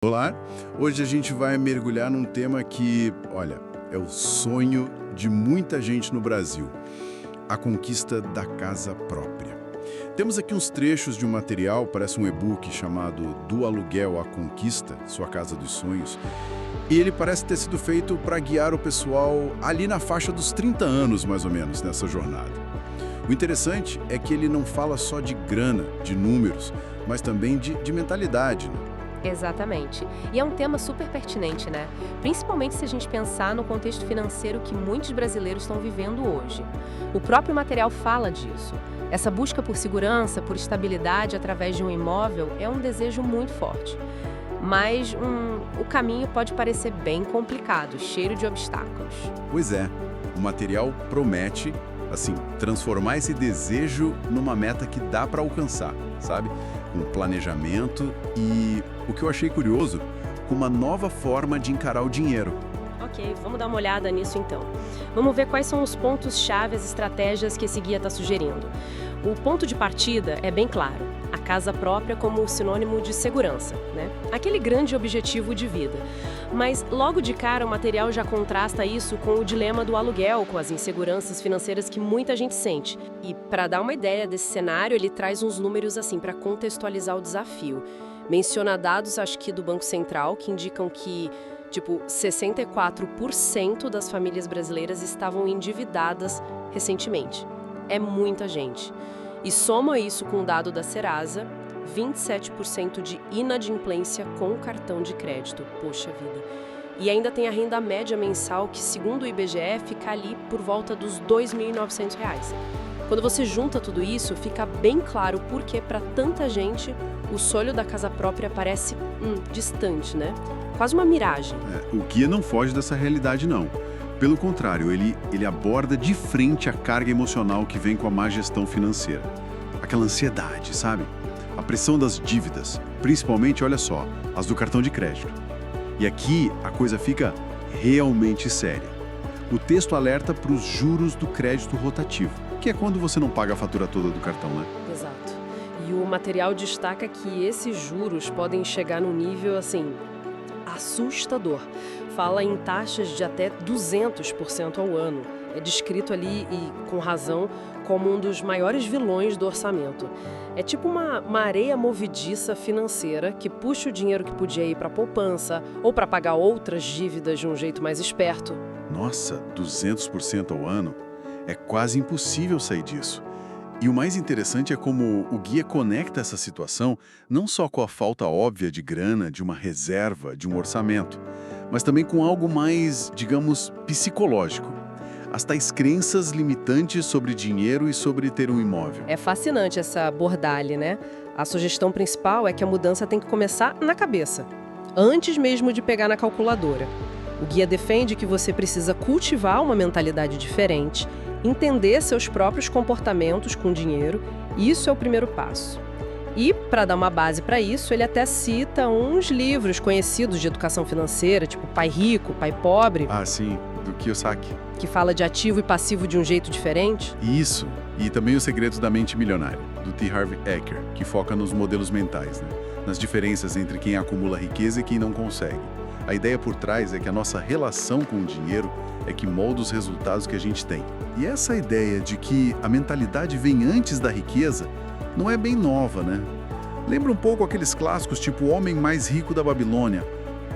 Olá, hoje a gente vai mergulhar num tema que, olha, é o sonho de muita gente no Brasil, a conquista da casa própria. Temos aqui uns trechos de um material, parece um e-book chamado Do Aluguel à Conquista, Sua Casa dos Sonhos, e ele parece ter sido feito para guiar o pessoal ali na faixa dos 30 anos, mais ou menos, nessa jornada. O interessante é que ele não fala só de grana, de números, mas também de mentalidade, né? Exatamente. E é um tema super pertinente, né? Principalmente se a gente pensar no contexto financeiro que muitos brasileiros estão vivendo hoje. O próprio material fala disso. Essa busca por segurança, por estabilidade através de um imóvel é um desejo muito forte. Mas o caminho pode parecer bem complicado, cheio de obstáculos. Pois é, o material promete, assim, transformar esse desejo numa meta que dá para alcançar, sabe? Com planejamento e, o que eu achei curioso, com uma nova forma de encarar o dinheiro. Ok, vamos dar uma olhada nisso então. Vamos ver quais são os pontos-chave, as estratégias que esse guia está sugerindo. O ponto de partida é bem claro. A casa própria como sinônimo de segurança, né? Aquele grande objetivo de vida. Mas logo de cara o material já contrasta isso com o dilema do aluguel, com as inseguranças financeiras que muita gente sente. E para dar uma ideia desse cenário, ele traz uns números assim para contextualizar o desafio. Menciona dados, acho que do Banco Central, que indicam que 64% das famílias brasileiras estavam endividadas recentemente. É muita gente. E soma isso com o dado da Serasa, 27% de inadimplência com cartão de crédito. Poxa vida. E ainda tem a renda média mensal que, segundo o IBGE, fica ali por volta dos R$ 2.900. Quando você junta tudo isso, fica bem claro por que, para tanta gente, o sonho da casa própria parece distante, né? Quase uma miragem. O guia não foge dessa realidade, não. Pelo contrário, ele aborda de frente a carga emocional que vem com a má gestão financeira. Aquela ansiedade, sabe? A pressão das dívidas, principalmente, olha só, as do cartão de crédito. E aqui a coisa fica realmente séria. O texto alerta para os juros do crédito rotativo, que é quando você não paga a fatura toda do cartão, né? Exato. E o material destaca que esses juros podem chegar num nível, assim, assustador. Fala em taxas de até 200% ao ano. É descrito ali, e com razão, como um dos maiores vilões do orçamento. É tipo uma areia movediça financeira que puxa o dinheiro que podia ir para a poupança ou para pagar outras dívidas de um jeito mais esperto. Nossa, 200% ao ano? É quase impossível sair disso. E o mais interessante é como o guia conecta essa situação não só com a falta óbvia de grana, de uma reserva, de um orçamento, mas também com algo mais, digamos, psicológico. As tais crenças limitantes sobre dinheiro e sobre ter um imóvel. É fascinante essa abordagem, né? A sugestão principal é que a mudança tem que começar na cabeça, antes mesmo de pegar na calculadora. O guia defende que você precisa cultivar uma mentalidade diferente, entender seus próprios comportamentos com dinheiro, e isso é o primeiro passo. E, para dar uma base para isso, ele até cita uns livros conhecidos de educação financeira, tipo Pai Rico, Pai Pobre. Ah, sim, do Kiyosaki. Que fala de ativo e passivo de um jeito diferente. Isso, e também Os Segredos da Mente Milionária, do T. Harv Eker, que foca nos modelos mentais, né? Nas diferenças entre quem acumula riqueza e quem não consegue. A ideia por trás é que a nossa relação com o dinheiro é que molda os resultados que a gente tem. E essa ideia de que a mentalidade vem antes da riqueza não é bem nova, né? Lembra um pouco aqueles clássicos tipo O Homem Mais Rico da Babilônia,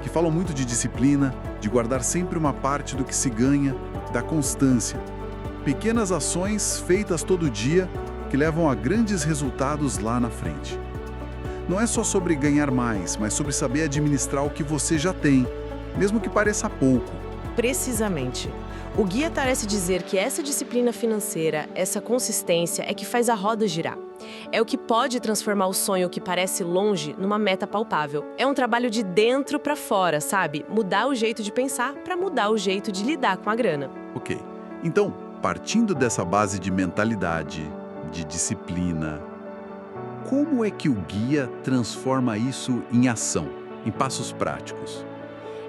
que falam muito de disciplina, de guardar sempre uma parte do que se ganha, da constância. Pequenas ações feitas todo dia que levam a grandes resultados lá na frente. Não é só sobre ganhar mais, mas sobre saber administrar o que você já tem, mesmo que pareça pouco. Precisamente. O guia parece dizer que essa disciplina financeira, essa consistência é que faz a roda girar. É o que pode transformar o sonho que parece longe numa meta palpável. É um trabalho de dentro para fora, sabe? Mudar o jeito de pensar para mudar o jeito de lidar com a grana. Ok. Então, partindo dessa base de mentalidade, de disciplina, como é que o guia transforma isso em ação, em passos práticos?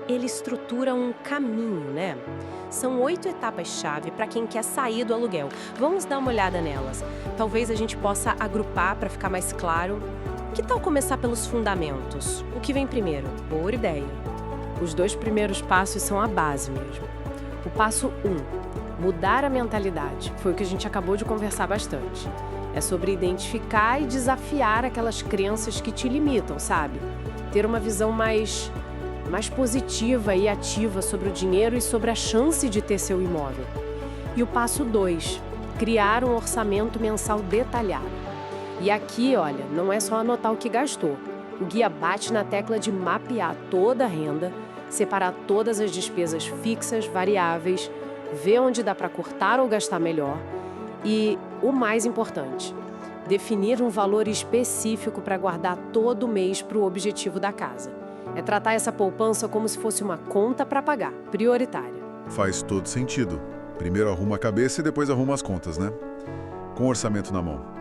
Ele estrutura um caminho, né? São 8 etapas-chave para quem quer sair do aluguel. Vamos dar uma olhada nelas. Talvez a gente possa agrupar para ficar mais claro. Que tal começar pelos fundamentos? O que vem primeiro? Boa ideia. Os 2 primeiros passos são a base mesmo. O passo 1, mudar a mentalidade. Foi o que a gente acabou de conversar bastante. É sobre identificar e desafiar aquelas crenças que te limitam, sabe? Ter uma visão mais positiva e ativa sobre o dinheiro e sobre a chance de ter seu imóvel. E o passo 2, criar um orçamento mensal detalhado. E aqui, olha, não é só anotar o que gastou. O guia bate na tecla de mapear toda a renda, separar todas as despesas fixas, variáveis, ver onde dá para cortar ou gastar melhor e, o mais importante, definir um valor específico para guardar todo mês para o objetivo da casa. É tratar essa poupança como se fosse uma conta para pagar, prioritária. Faz todo sentido. Primeiro arruma a cabeça e depois arruma as contas, né? Com o orçamento na mão.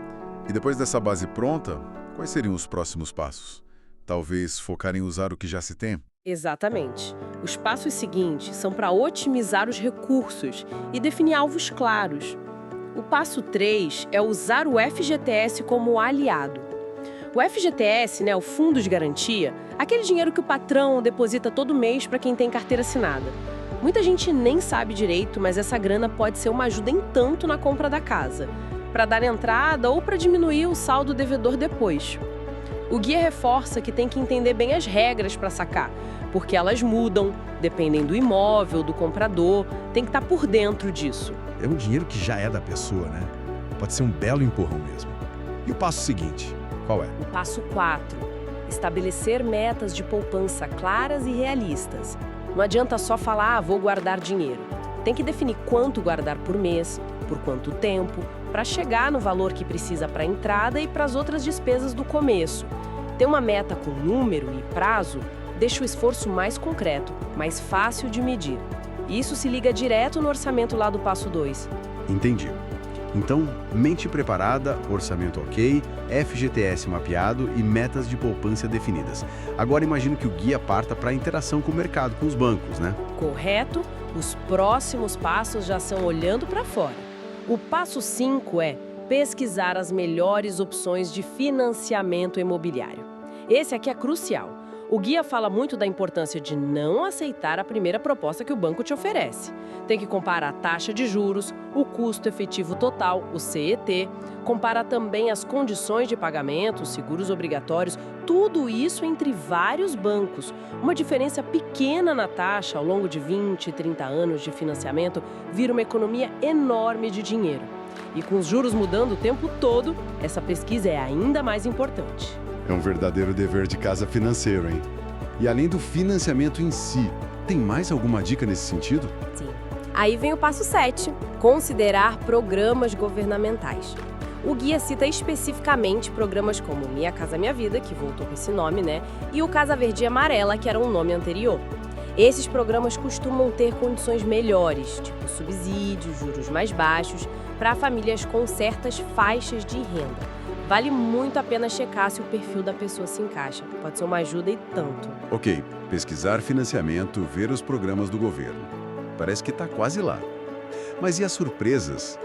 E depois dessa base pronta, quais seriam os próximos passos? Talvez focar em usar o que já se tem? Exatamente. Os passos seguintes são para otimizar os recursos e definir alvos claros. O passo 3 é usar o FGTS como aliado. O FGTS, o Fundo de Garantia, aquele dinheiro que o patrão deposita todo mês para quem tem carteira assinada. Muita gente nem sabe direito, mas essa grana pode ser uma ajuda em tanto na compra da casa, para dar entrada ou para diminuir o saldo devedor depois. O guia reforça que tem que entender bem as regras para sacar, porque elas mudam, dependem do imóvel, do comprador, tem que estar por dentro disso. É um dinheiro que já é da pessoa, né? Pode ser um belo empurrão mesmo. E o passo seguinte, qual é? O passo 4, estabelecer metas de poupança claras e realistas. Não adianta só falar, vou guardar dinheiro. Tem que definir quanto guardar por mês, por quanto tempo, para chegar no valor que precisa para a entrada e para as outras despesas do começo. Ter uma meta com número e prazo deixa o esforço mais concreto, mais fácil de medir. E isso se liga direto no orçamento lá do passo 2. Entendi. Então, mente preparada, orçamento ok, FGTS mapeado e metas de poupança definidas. Agora imagino que o guia parta para a interação com o mercado, com os bancos, né? Correto? Os próximos passos já são olhando para fora. O passo 5 é pesquisar as melhores opções de financiamento imobiliário. Esse aqui é crucial. O guia fala muito da importância de não aceitar a primeira proposta que o banco te oferece. Tem que comparar a taxa de juros, o custo efetivo total, o CET, compara também as condições de pagamento, os seguros obrigatórios, tudo isso entre vários bancos. Uma diferença pequena na taxa ao longo de 20, 30 anos de financiamento vira uma economia enorme de dinheiro. E com os juros mudando o tempo todo, essa pesquisa é ainda mais importante. É um verdadeiro dever de casa financeiro, hein? E além do financiamento em si, tem mais alguma dica nesse sentido? Sim. Aí vem o passo 7, considerar programas governamentais. O guia cita especificamente programas como Minha Casa Minha Vida, que voltou com esse nome, e o Casa Verde e Amarela, que era um nome anterior. Esses programas costumam ter condições melhores, tipo subsídios, juros mais baixos, para famílias com certas faixas de renda. Vale muito a pena checar se o perfil da pessoa se encaixa. Pode ser uma ajuda e tanto. Ok, pesquisar financiamento, ver os programas do governo. Parece que está quase lá. Mas e as surpresas?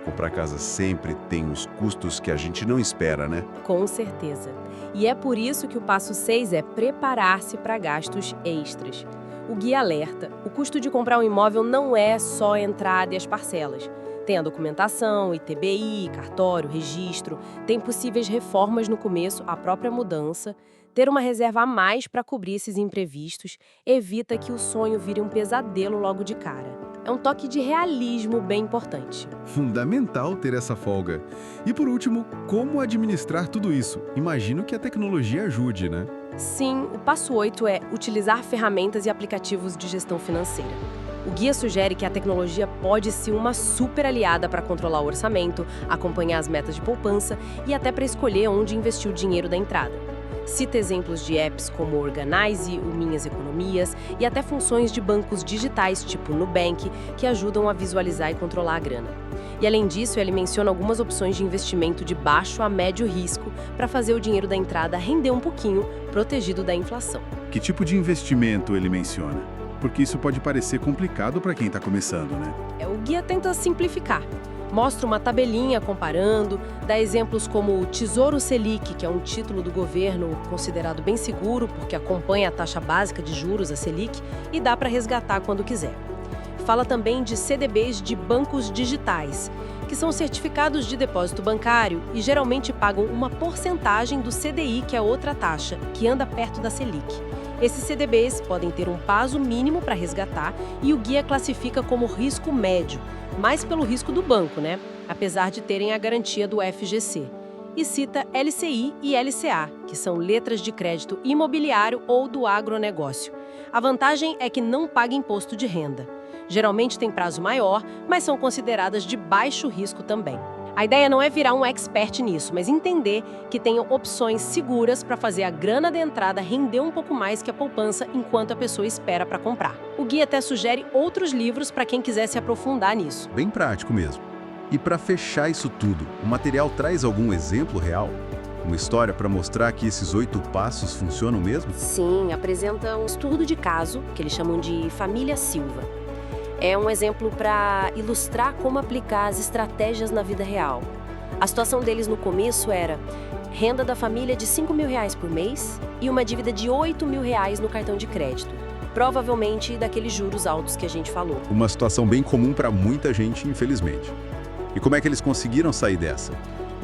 Comprar casa sempre tem uns custos que a gente não espera, né? Com certeza. E é por isso que o passo 6 é preparar-se para gastos extras. O guia alerta, o custo de comprar um imóvel não é só a entrada e as parcelas. Tem a documentação, ITBI, cartório, registro, tem possíveis reformas no começo, a própria mudança. Ter uma reserva a mais para cobrir esses imprevistos evita que o sonho vire um pesadelo logo de cara. É um toque de realismo bem importante. Fundamental ter essa folga. E por último, como administrar tudo isso? Imagino que a tecnologia ajude, né? Sim, o passo 8 é utilizar ferramentas e aplicativos de gestão financeira. O guia sugere que a tecnologia pode ser uma super aliada para controlar o orçamento, acompanhar as metas de poupança e até para escolher onde investir o dinheiro da entrada. Cita exemplos de apps como o Organize, o Minhas Economias e até funções de bancos digitais tipo Nubank que ajudam a visualizar e controlar a grana. E além disso, ele menciona algumas opções de investimento de baixo a médio risco para fazer o dinheiro da entrada render um pouquinho, protegido da inflação. Que tipo de investimento ele menciona? Porque isso pode parecer complicado para quem está começando, né? O guia tenta simplificar. Mostra uma tabelinha comparando, dá exemplos como o Tesouro Selic, que é um título do governo considerado bem seguro porque acompanha a taxa básica de juros, a Selic, e dá para resgatar quando quiser. Fala também de CDBs de bancos digitais, que são certificados de depósito bancário e geralmente pagam uma porcentagem do CDI, que é outra taxa, que anda perto da Selic. Esses CDBs podem ter um prazo mínimo para resgatar e o guia classifica como risco médio, mais pelo risco do banco, né? Apesar de terem a garantia do FGC. E cita LCI e LCA, que são letras de crédito imobiliário ou do agronegócio. A vantagem é que não paga imposto de renda. Geralmente tem prazo maior, mas são consideradas de baixo risco também. A ideia não é virar um expert nisso, mas entender que tem opções seguras para fazer a grana de entrada render um pouco mais que a poupança enquanto a pessoa espera para comprar. O guia até sugere outros livros para quem quiser se aprofundar nisso. Bem prático mesmo. E para fechar isso tudo, o material traz algum exemplo real? Uma história para mostrar que esses 8 passos funcionam mesmo? Sim, apresenta um estudo de caso, que eles chamam de Família Silva. É um exemplo para ilustrar como aplicar as estratégias na vida real. A situação deles no começo era renda da família de R$5.000 por mês e uma dívida de R$8.000 no cartão de crédito. Provavelmente daqueles juros altos que a gente falou. Uma situação bem comum para muita gente, infelizmente. E como é que eles conseguiram sair dessa?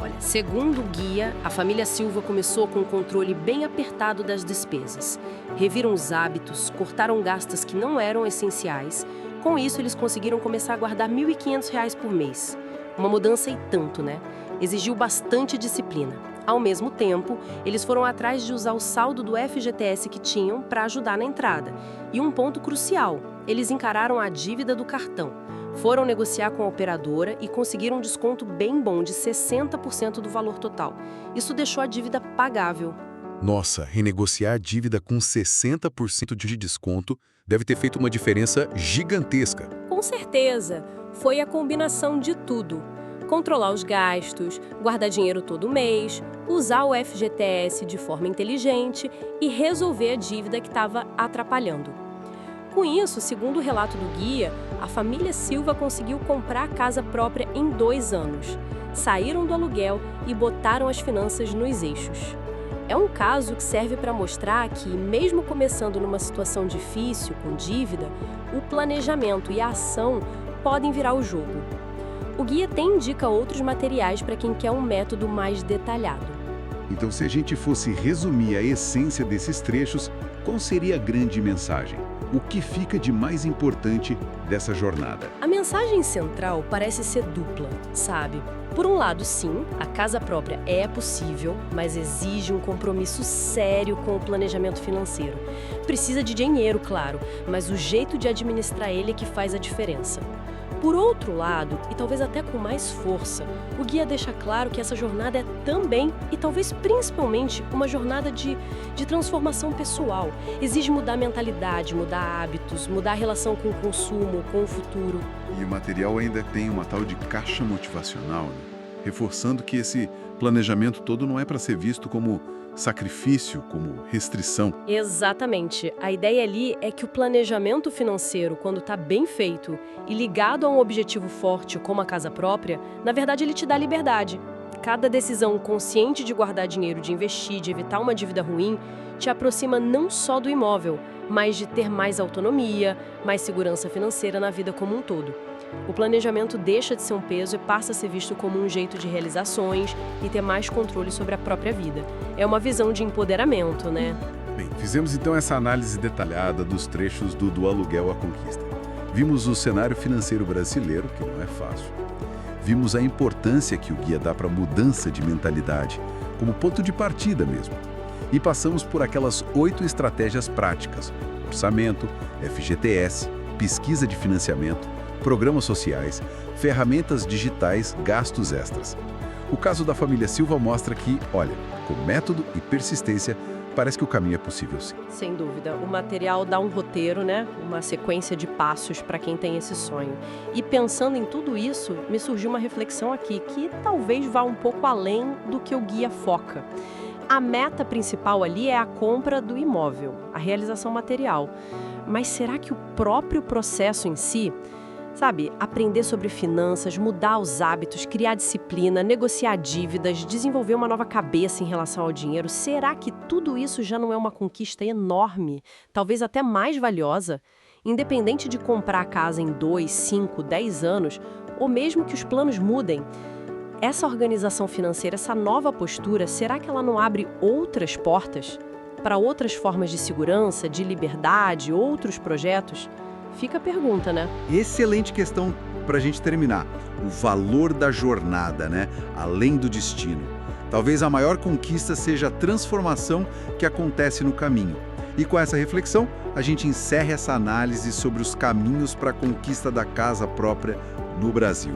Olha, segundo o guia, a família Silva começou com um controle bem apertado das despesas. Reviram os hábitos, cortaram gastos que não eram essenciais. Com isso, eles conseguiram começar a guardar R$1.500 por mês. Uma mudança e tanto, né? Exigiu bastante disciplina. Ao mesmo tempo, eles foram atrás de usar o saldo do FGTS que tinham para ajudar na entrada. E um ponto crucial, eles encararam a dívida do cartão. Foram negociar com a operadora e conseguiram um desconto bem bom de 60% do valor total. Isso deixou a dívida pagável. Nossa, renegociar dívida com 60% de desconto deve ter feito uma diferença gigantesca. Com certeza, foi a combinação de tudo. Controlar os gastos, guardar dinheiro todo mês, usar o FGTS de forma inteligente e resolver a dívida que estava atrapalhando. Com isso, segundo o relato do guia, a família Silva conseguiu comprar a casa própria em 2 anos. Saíram do aluguel e botaram as finanças nos eixos. É um caso que serve para mostrar que, mesmo começando numa situação difícil, com dívida, o planejamento e a ação podem virar o jogo. O guia indica outros materiais para quem quer um método mais detalhado. Então, se a gente fosse resumir a essência desses trechos, qual seria a grande mensagem? O que fica de mais importante dessa jornada? A mensagem central parece ser dupla, sabe? Por um lado, sim, a casa própria é possível, mas exige um compromisso sério com o planejamento financeiro. Precisa de dinheiro, claro, mas o jeito de administrar ele é que faz a diferença. Por outro lado, e talvez até com mais força, o guia deixa claro que essa jornada é também, e talvez principalmente, uma jornada de transformação pessoal. Exige mudar a mentalidade, mudar hábitos, mudar a relação com o consumo, com o futuro. E o material ainda tem uma tal de caixa motivacional, né? Reforçando que esse planejamento todo não é para ser visto como sacrifício, como restrição. Exatamente. A ideia ali é que o planejamento financeiro, quando está bem feito e ligado a um objetivo forte como a casa própria, na verdade ele te dá liberdade. Cada decisão consciente de guardar dinheiro, de investir, de evitar uma dívida ruim, te aproxima não só do imóvel, mas de ter mais autonomia, mais segurança financeira na vida como um todo. O planejamento deixa de ser um peso e passa a ser visto como um jeito de realizar sonhos e ter mais controle sobre a própria vida. É uma visão de empoderamento, né? Bem, fizemos então essa análise detalhada dos trechos do aluguel à conquista. Vimos o cenário financeiro brasileiro, que não é fácil. Vimos a importância que o guia dá para a mudança de mentalidade, como ponto de partida mesmo. E passamos por aquelas 8 estratégias práticas: orçamento, FGTS, pesquisa de financiamento, programas sociais, ferramentas digitais, gastos extras. O caso da família Silva mostra que, olha, com método e persistência, parece que o caminho é possível sim. Sem dúvida. O material dá um roteiro, né? Uma sequência de passos para quem tem esse sonho. E pensando em tudo isso, me surgiu uma reflexão aqui que talvez vá um pouco além do que o guia foca. A meta principal ali é a compra do imóvel, a realização material. Mas será que o próprio processo em si Sabe, aprender sobre finanças, mudar os hábitos, criar disciplina, negociar dívidas, desenvolver uma nova cabeça em relação ao dinheiro. Será que tudo isso já não é uma conquista enorme, talvez até mais valiosa? Independente de comprar a casa em 2, 5, 10 anos, ou mesmo que os planos mudem, essa organização financeira, essa nova postura, será que ela não abre outras portas para outras formas de segurança, de liberdade, outros projetos? Fica a pergunta, né? Excelente questão para a gente terminar. O valor da jornada, né? Além do destino. Talvez a maior conquista seja a transformação que acontece no caminho. E com essa reflexão, a gente encerra essa análise sobre os caminhos para a conquista da casa própria no Brasil.